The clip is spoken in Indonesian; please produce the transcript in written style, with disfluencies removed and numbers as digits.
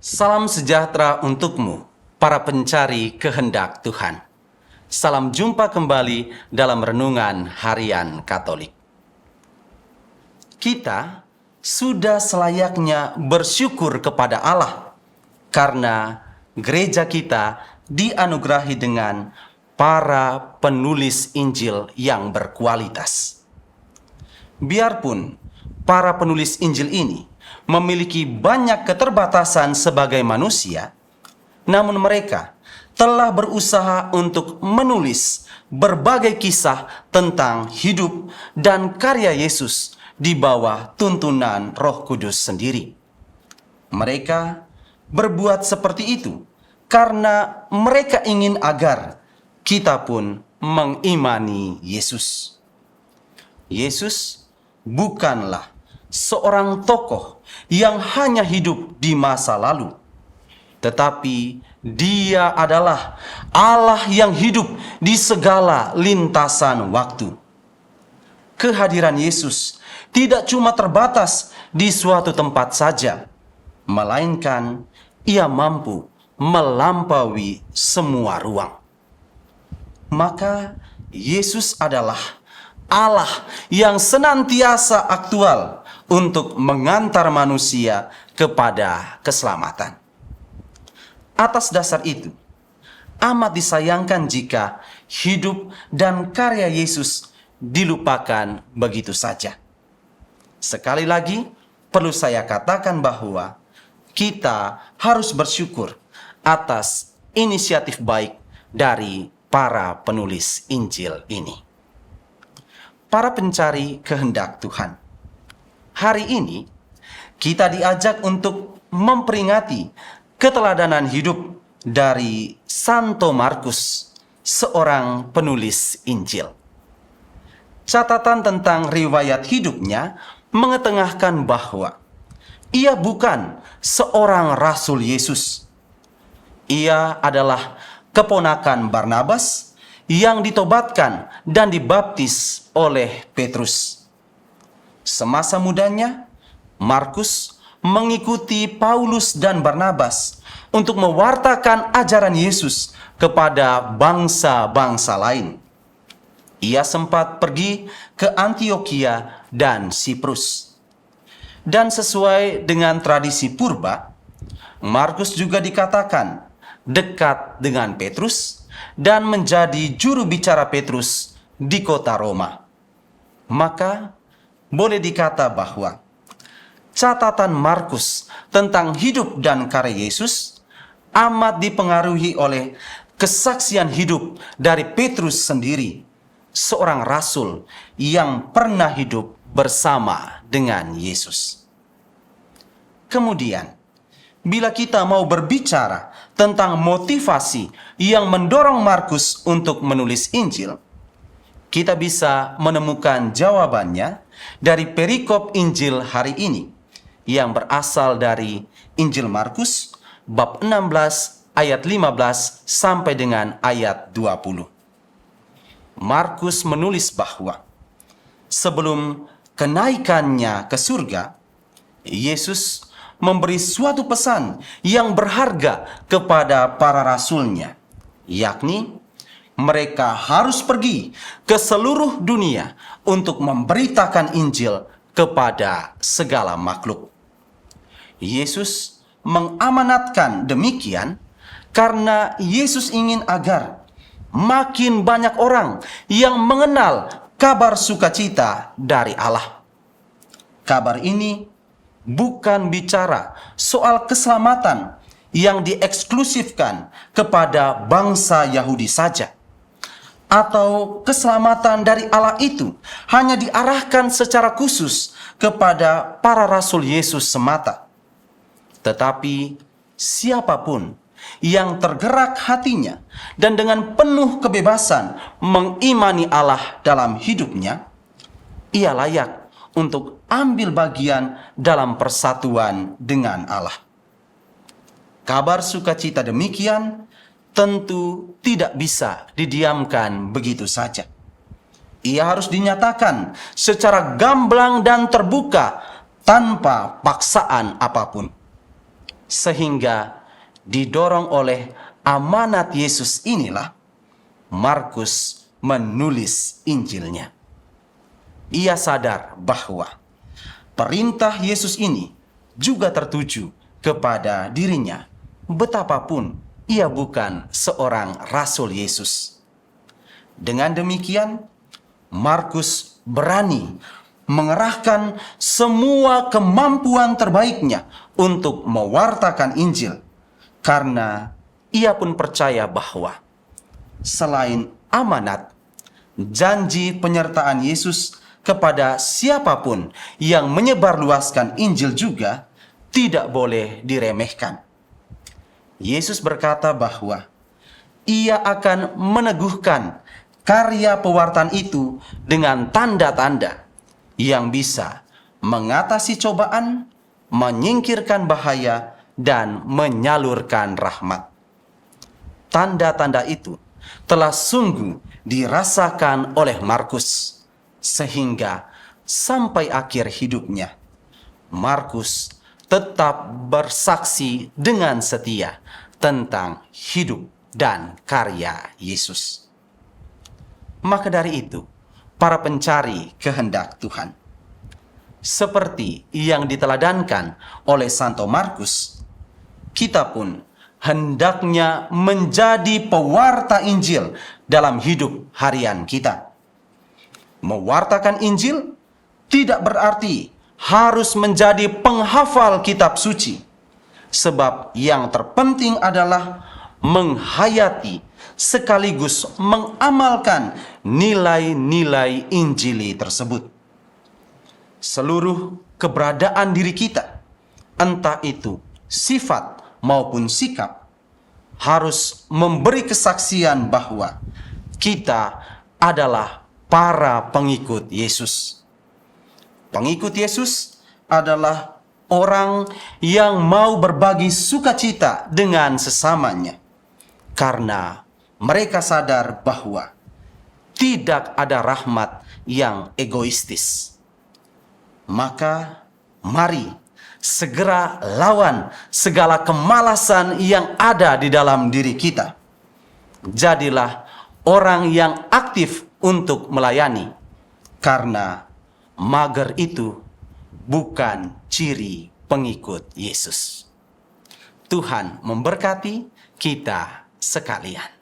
Salam sejahtera untukmu, para pencari kehendak Tuhan. Salam jumpa kembali dalam Renungan Harian Katolik. Kita sudah selayaknya bersyukur kepada Allah karena gereja kita dianugerahi dengan para penulis Injil yang berkualitas. Biarpun para penulis Injil ini memiliki banyak keterbatasan sebagai manusia, namun mereka telah berusaha untuk menulis berbagai kisah tentang hidup dan karya Yesus di bawah tuntunan Roh Kudus sendiri. Mereka berbuat seperti itu karena mereka ingin agar kita pun mengimani Yesus. Yesus bukanlah seorang tokoh yang hanya hidup di masa lalu, tetapi Dia adalah Allah yang hidup di segala lintasan waktu. Kehadiran Yesus tidak cuma terbatas di suatu tempat saja, melainkan Ia mampu melampaui semua ruang. Maka Yesus adalah Allah yang senantiasa aktual untuk mengantar manusia kepada keselamatan. Atas dasar itu, amat disayangkan jika hidup dan karya Yesus dilupakan begitu saja. Sekali lagi, perlu saya katakan bahwa kita harus bersyukur atas inisiatif baik dari para penulis Injil ini. Para pencari kehendak Tuhan, hari ini kita diajak untuk memperingati keteladanan hidup dari Santo Markus, seorang penulis Injil. Catatan tentang riwayat hidupnya mengetengahkan bahwa ia bukan seorang rasul Yesus. Ia adalah keponakan Barnabas yang ditobatkan dan dibaptis oleh Petrus. Semasa mudanya, Markus mengikuti Paulus dan Barnabas untuk mewartakan ajaran Yesus kepada bangsa-bangsa lain. Ia sempat pergi ke Antiokhia dan Siprus. Dan sesuai dengan tradisi purba, Markus juga dikatakan dekat dengan Petrus dan menjadi juru bicara Petrus di kota Roma. Maka boleh dikata bahwa catatan Markus tentang hidup dan karya Yesus amat dipengaruhi oleh kesaksian hidup dari Petrus sendiri, seorang rasul yang pernah hidup bersama dengan Yesus. Kemudian, bila kita mau berbicara tentang motivasi yang mendorong Markus untuk menulis Injil, kita bisa menemukan jawabannya dari perikop Injil hari ini yang berasal dari Injil Markus bab 16 ayat 15 sampai dengan ayat 20. Markus menulis bahwa sebelum kenaikannya ke surga, Yesus memberi suatu pesan yang berharga kepada para rasulnya, yakni mereka harus pergi ke seluruh dunia untuk memberitakan Injil kepada segala makhluk. Yesus mengamanatkan demikian karena Yesus ingin agar makin banyak orang yang mengenal kabar sukacita dari Allah. Kabar ini bukan bicara soal keselamatan yang dieksklusifkan kepada bangsa Yahudi saja, atau keselamatan dari Allah itu hanya diarahkan secara khusus kepada para rasul Yesus semata. Tetapi siapapun yang tergerak hatinya dan dengan penuh kebebasan mengimani Allah dalam hidupnya, ia layak untuk ambil bagian dalam persatuan dengan Allah. Kabar sukacita demikian tentu tidak bisa didiamkan begitu saja. Ia harus dinyatakan secara gamblang dan terbuka tanpa paksaan apapun. Sehingga didorong oleh amanat Yesus inilah Markus menulis Injilnya. Ia sadar bahwa perintah Yesus ini juga tertuju kepada dirinya, betapapun ia bukan seorang rasul Yesus. Dengan demikian, Markus berani mengerahkan semua kemampuan terbaiknya untuk mewartakan Injil, karena ia pun percaya bahwa selain amanat, janji penyertaan Yesus kepada siapapun yang menyebarluaskan Injil juga tidak boleh diremehkan. Yesus berkata bahwa ia akan meneguhkan karya pewartaan itu dengan tanda-tanda yang bisa mengatasi cobaan, menyingkirkan bahaya, dan menyalurkan rahmat. Tanda-tanda itu telah sungguh dirasakan oleh Markus, sehingga sampai akhir hidupnya Markus tetap bersaksi dengan setia tentang hidup dan karya Yesus. Maka dari itu, para pencari kehendak Tuhan, seperti yang diteladankan oleh Santo Markus, kita pun hendaknya menjadi pewarta Injil dalam hidup harian kita. Mewartakan Injil tidak berarti harus menjadi penghafal kitab suci, sebab yang terpenting adalah menghayati sekaligus mengamalkan nilai-nilai Injili tersebut. Seluruh keberadaan diri kita, entah itu sifat maupun sikap, harus memberi kesaksian bahwa kita adalah para pengikut Yesus. Pengikut Yesus adalah orang yang mau berbagi sukacita dengan sesamanya, karena mereka sadar bahwa tidak ada rahmat yang egoistis. Maka mari segera lawan segala kemalasan yang ada di dalam diri kita. Jadilah orang yang aktif untuk melayani, karena mager itu bukan ciri pengikut Yesus. Tuhan memberkati kita sekalian.